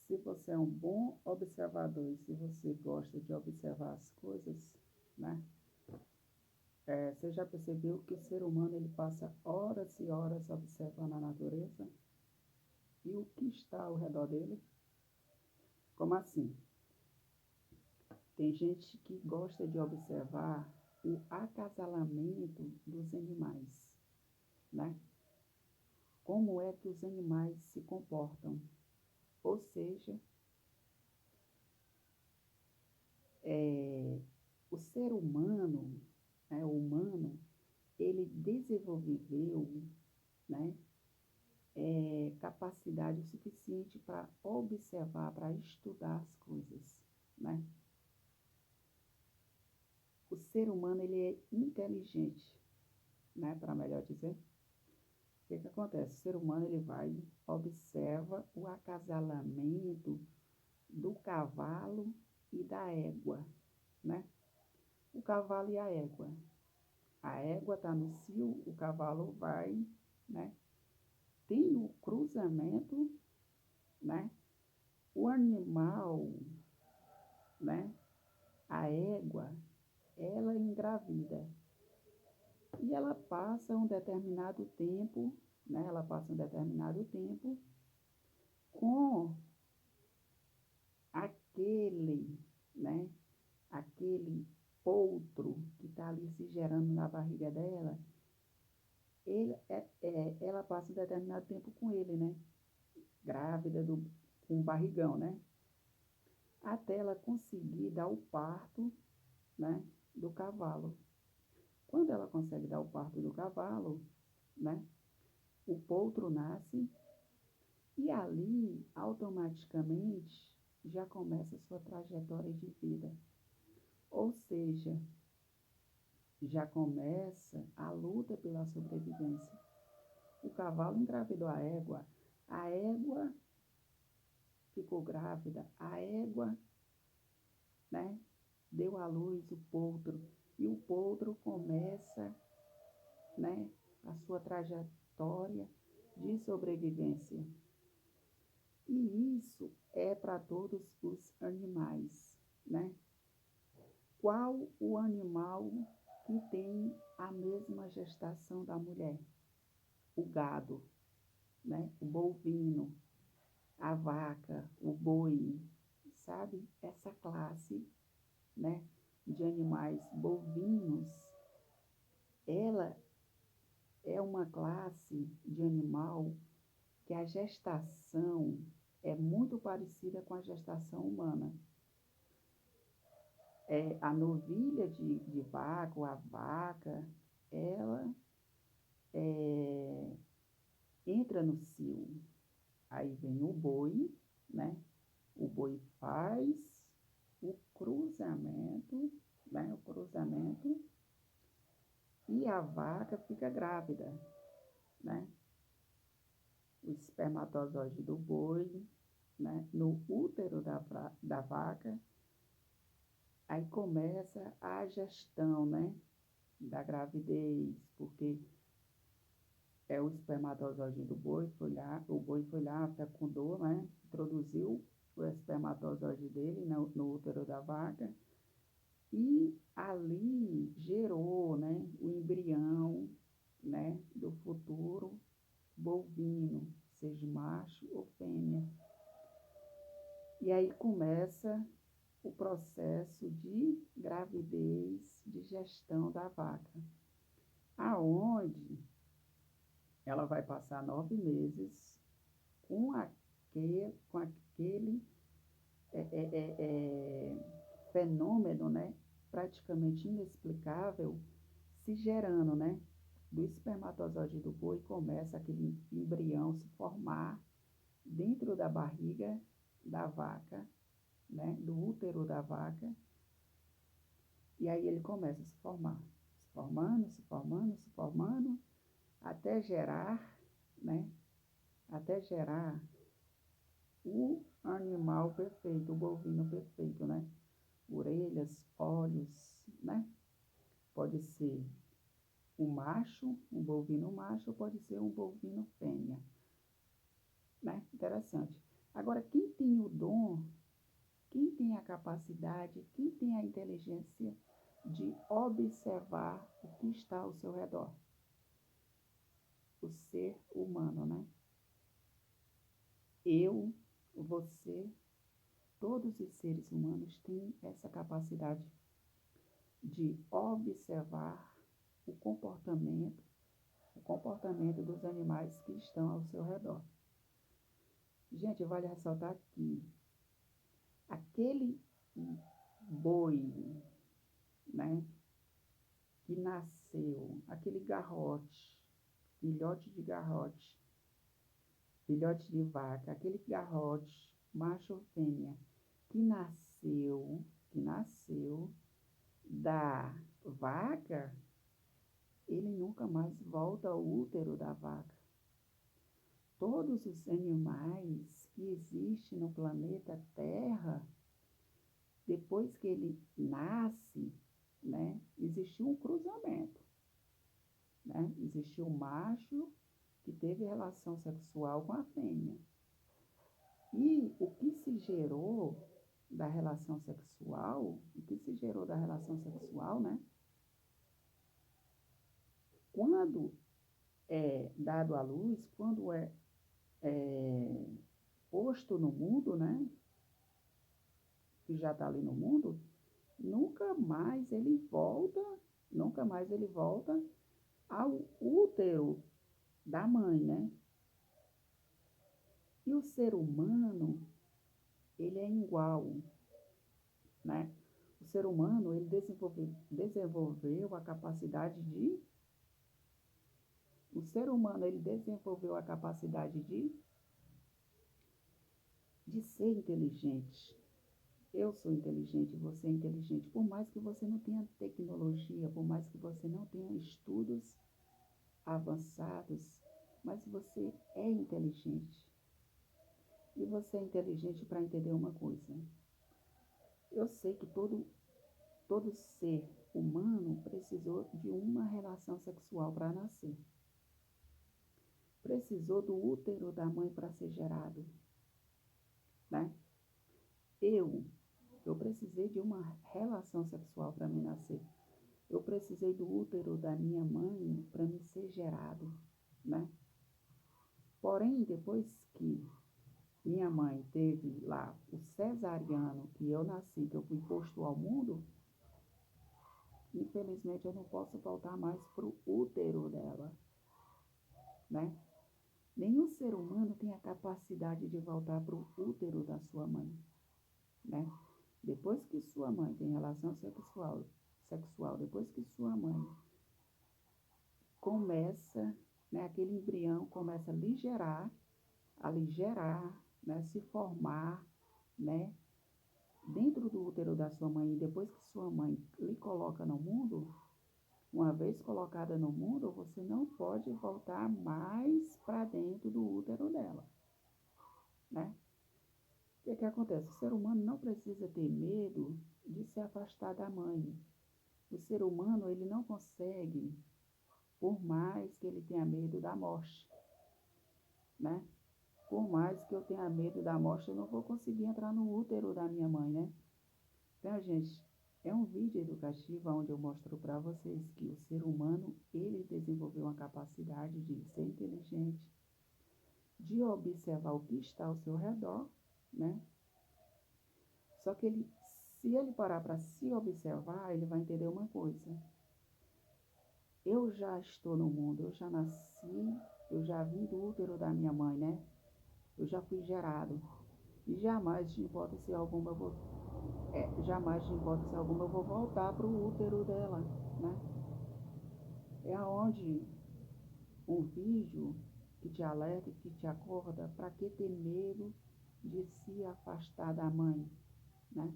Se você é um bom observador e se você gosta de observar as coisas, né? Você já percebeu que o ser humano ele passa horas e horas observando a natureza e o que está ao redor dele? Como assim? Tem gente que gosta de observar o acasalamento dos animais, né? Como é que os animais se comportam? Ou seja, o ser humano, né, o humano, ele desenvolveu, né, capacidade suficiente para observar, para estudar as coisas, né? O ser humano ele é inteligente, né, para melhor dizer. O que acontece? O ser humano ele vai, observa o acasalamento do cavalo e da égua, né? O cavalo e a égua. A égua está no cio, o cavalo vai, né? Tem o cruzamento, né? O animal, né? A égua, ela engravida. E ela passa um determinado tempo, né? Ela passa um determinado tempo com aquele, né? Aquele outro que está ali se gerando na barriga dela, ela passa um determinado tempo com ele, né? Grávida, com um barrigão, né? Até ela conseguir dar o parto, né? Do cavalo. Quando ela consegue dar o parto do cavalo, né? O potro nasce e ali, automaticamente, já começa a sua trajetória de vida. Ou seja, já começa a luta pela sobrevivência. O cavalo engravidou a égua ficou grávida, a égua, né, deu à luz o potro, e o potro começa, né, a sua trajetória de sobrevivência. E isso é para todos os animais, né? Qual o animal que tem a mesma gestação da mulher? O gado, né? O bovino, a vaca, o boi, sabe? Essa classe, né, de animais bovinos, ela é uma classe de animal que a gestação é muito parecida com a gestação humana. A novilha de vaca, ou a vaca, ela entra no cio. Aí vem o boi, né? O boi faz o cruzamento, né? O cruzamento, e a vaca fica grávida, né? O espermatozoide do boi, né? No útero da vaca, aí começa a gestão, né? Da gravidez, porque o espermatozoide do boi foi lá, o boi foi lá, fecundou, né? Introduziu o espermatozoide dele no útero da vaca e ali gerou, né? O embrião, né? Do futuro bovino, seja macho ou fêmea. E aí começa o processo de gravidez, de gestão da vaca, aonde ela vai passar 9 meses com aquele fenômeno, né, praticamente inexplicável, se gerando, né? Do espermatozoide do boi começa aquele embrião se formar dentro da barriga da vaca, né, do útero da vaca, e aí ele começa a se formar, se formando, se formando, se formando, até gerar, né, até gerar o animal perfeito, o bovino perfeito, né? Orelhas, olhos, né? Pode ser um macho, um bovino macho, pode ser um bovino fêmea, né? Interessante. Agora, quem tem o dom, quem tem a capacidade, quem tem a inteligência de observar o que está ao seu redor? O ser humano, né? Eu, você, todos os seres humanos têm essa capacidade de observar o comportamento dos animais que estão ao seu redor. Gente, vale ressaltar que aquele boi, né, que nasceu, aquele garrote, filhote de garrote, filhote de vaca, aquele garrote, macho ou fêmea, que nasceu da vaca, ele nunca mais volta ao útero da vaca. Todos os animais que existem no planeta Terra, depois que ele nasce, né, existiu um cruzamento, né? Existiu um macho que teve relação sexual com a fêmea. E o que se gerou da relação sexual, né? Quando é dado à luz, quando é posto no mundo, né? Que já está ali no mundo, nunca mais ele volta ao útero da mãe, né? E o ser humano, ele é igual, né? O ser humano, ele desenvolveu a capacidade de... O ser humano, ele desenvolveu a capacidade de ser inteligente. Eu sou inteligente, você é inteligente. Por mais que você não tenha tecnologia, por mais que você não tenha estudos avançados, mas você é inteligente. E você é inteligente para entender uma coisa. Eu sei que todo ser humano precisou de uma relação sexual para nascer. Precisou do útero da mãe para ser gerado, né? Eu precisei de uma relação sexual para me nascer. Eu precisei do útero da minha mãe para me ser gerado, né? Porém, depois que minha mãe teve lá o cesariano, que eu nasci, que eu fui posto ao mundo, infelizmente eu não posso voltar mais para o útero dela, né? Nenhum ser humano tem a capacidade de voltar para o útero da sua mãe, né? Depois que sua mãe tem relação sexual, depois que sua mãe começa, né, aquele embrião começa a lhe gerar, né, se formar, né, dentro do útero da sua mãe, e depois que sua mãe lhe coloca no mundo, uma vez colocada no mundo, você não pode voltar mais para dentro do útero dela, né? O que acontece? O ser humano não precisa ter medo de se afastar da mãe. O ser humano, ele não consegue, por mais que ele tenha medo da morte, né? Por mais que eu tenha medo da morte, eu não vou conseguir entrar no útero da minha mãe, né? Então, gente, é um vídeo educativo onde eu mostro para vocês que o ser humano, ele desenvolveu uma capacidade de ser inteligente, de observar o que está ao seu redor, né? Só que se ele parar para se observar, ele vai entender uma coisa. Eu já estou no mundo, eu já nasci, eu já vim do útero da minha mãe, né? Eu já fui gerado. E jamais, de hipótese alguma, eu vou voltar para o útero dela, né? É aonde um vídeo que te alerta, que te acorda, para que ter medo de se afastar da mãe, né?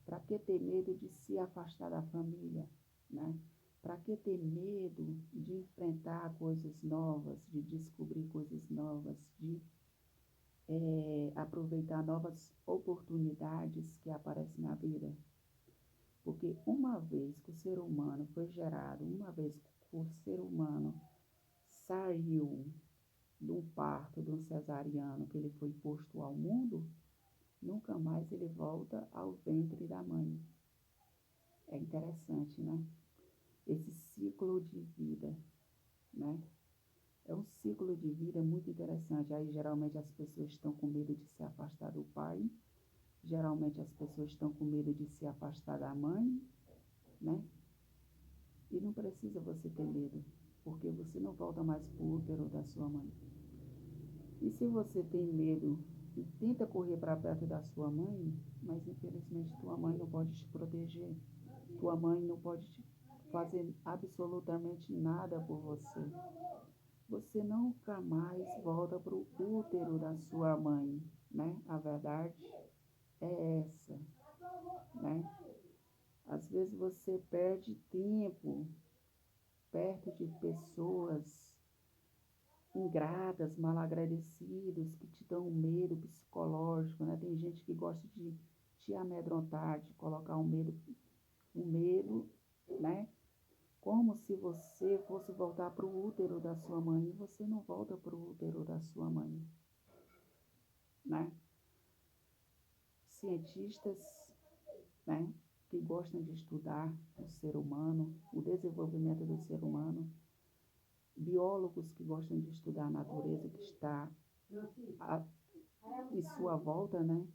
Para que ter medo de se afastar da família, né? Para que ter medo de enfrentar coisas novas, de descobrir coisas novas, de aproveitar novas oportunidades que aparecem na vida? Porque uma vez que o ser humano foi gerado, uma vez que o ser humano saiu de um parto, de um cesariano, que ele foi posto ao mundo, nunca mais ele volta ao ventre da mãe. É interessante, né? Esse ciclo de vida, né? É um ciclo de vida muito interessante. Aí, geralmente, as pessoas estão com medo de se afastar do pai, geralmente, as pessoas estão com medo de se afastar da mãe, né? E não precisa você ter medo, porque você não volta mais para o útero da sua mãe. E se você tem medo e tenta correr para perto da sua mãe, mas infelizmente tua mãe não pode te proteger, tua mãe não pode fazer absolutamente nada por você. Você nunca mais volta para o útero da sua mãe, né? A verdade é essa, né? Às vezes você perde tempo perto de pessoas ingratas, malagradecidos, que te dão um medo psicológico, né? Tem gente que gosta de te amedrontar, de colocar um medo, né? Como se você fosse voltar para o útero da sua mãe, e você não volta para o útero da sua mãe, né? Cientistas, né, que gostam de estudar o ser humano, o desenvolvimento do ser humano, biólogos que gostam de estudar a natureza que está em sua volta, né?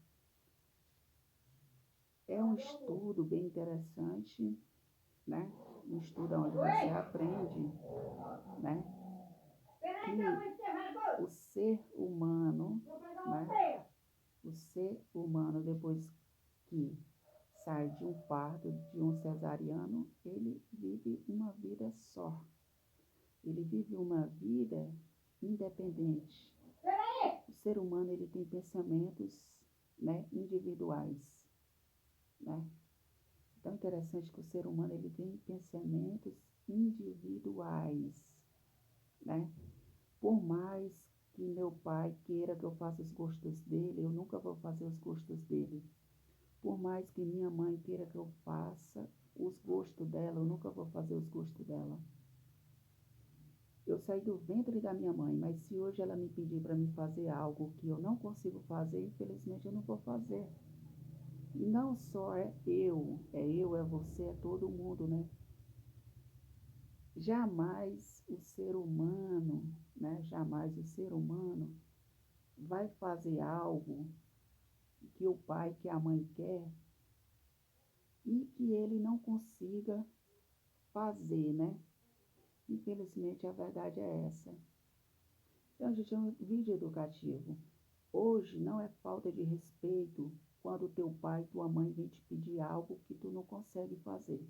É um estudo bem interessante, né? Um estudo onde você aprende, né, que o ser humano, né, o ser humano, depois que sai de um parto, de um cesariano, ele vive uma vida só. Ele vive uma vida independente. O ser humano, ele tem pensamentos, né, individuais, né? Então, é interessante que o ser humano, ele tem pensamentos individuais, né? Por mais que meu pai queira que eu faça os gostos dele, eu nunca vou fazer os gostos dele. Por mais que minha mãe queira que eu faça os gostos dela, eu nunca vou fazer os gostos dela. Eu saí do ventre da minha mãe, mas se hoje ela me pedir para me fazer algo que eu não consigo fazer, infelizmente eu não vou fazer. E não só é você, é todo mundo, né? Jamais o ser humano, né? Jamais o ser humano vai fazer algo que o pai, que a mãe quer e que ele não consiga fazer, né? Infelizmente a verdade é essa. Então, gente, é um vídeo educativo. Hoje não é falta de respeito quando teu pai e tua mãe vêm te pedir algo que tu não consegue fazer.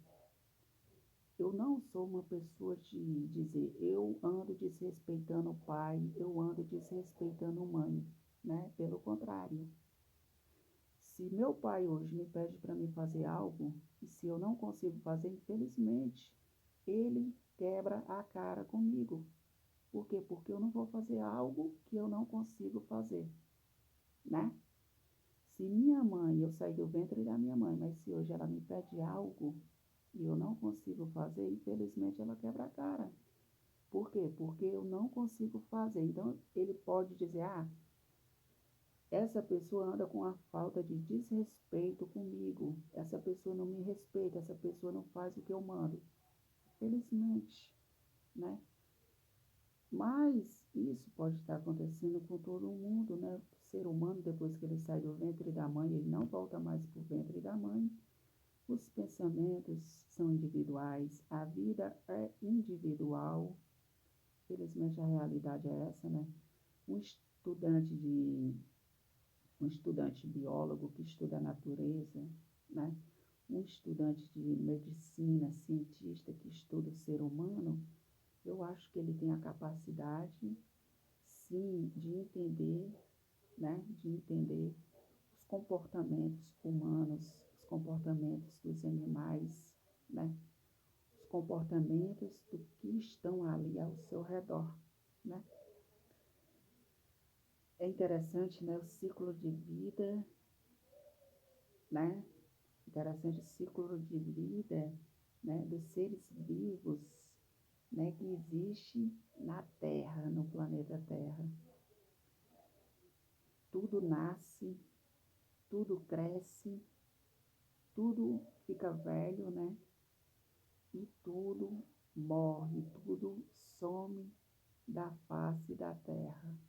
Eu não sou uma pessoa de dizer, eu ando desrespeitando o pai, eu ando desrespeitando a mãe, né? Pelo contrário. Se meu pai hoje me pede para mim fazer algo, e se eu não consigo fazer, infelizmente, ele quebra a cara comigo. Por quê? Porque eu não vou fazer algo que eu não consigo fazer, né? Se minha mãe, eu saí do ventre da minha mãe, mas se hoje ela me pede algo e eu não consigo fazer, infelizmente ela quebra a cara. Por quê? Porque eu não consigo fazer. Então, ele pode dizer, essa pessoa anda com a falta de desrespeito comigo, essa pessoa não me respeita, essa pessoa não faz o que eu mando. Felizmente, né? Mas isso pode estar acontecendo com todo mundo, né? O ser humano, depois que ele sai do ventre da mãe, ele não volta mais para o ventre da mãe. Os pensamentos são individuais, a vida é individual. Felizmente a realidade é essa, né? Um estudante de um estudante biólogo que estuda a natureza, né? Um estudante de medicina, cientista que estuda o ser humano, eu acho que ele tem a capacidade, sim, de entender, né? De entender os comportamentos humanos, os comportamentos dos animais, né? Os comportamentos do que estão ali ao seu redor, né? É interessante, né, o ciclo de vida, né? Interessante o ciclo de vida, né, dos seres vivos, né, que existe na Terra, no planeta Terra. Tudo nasce, tudo cresce, tudo fica velho, né? E tudo morre, tudo some da face da terra.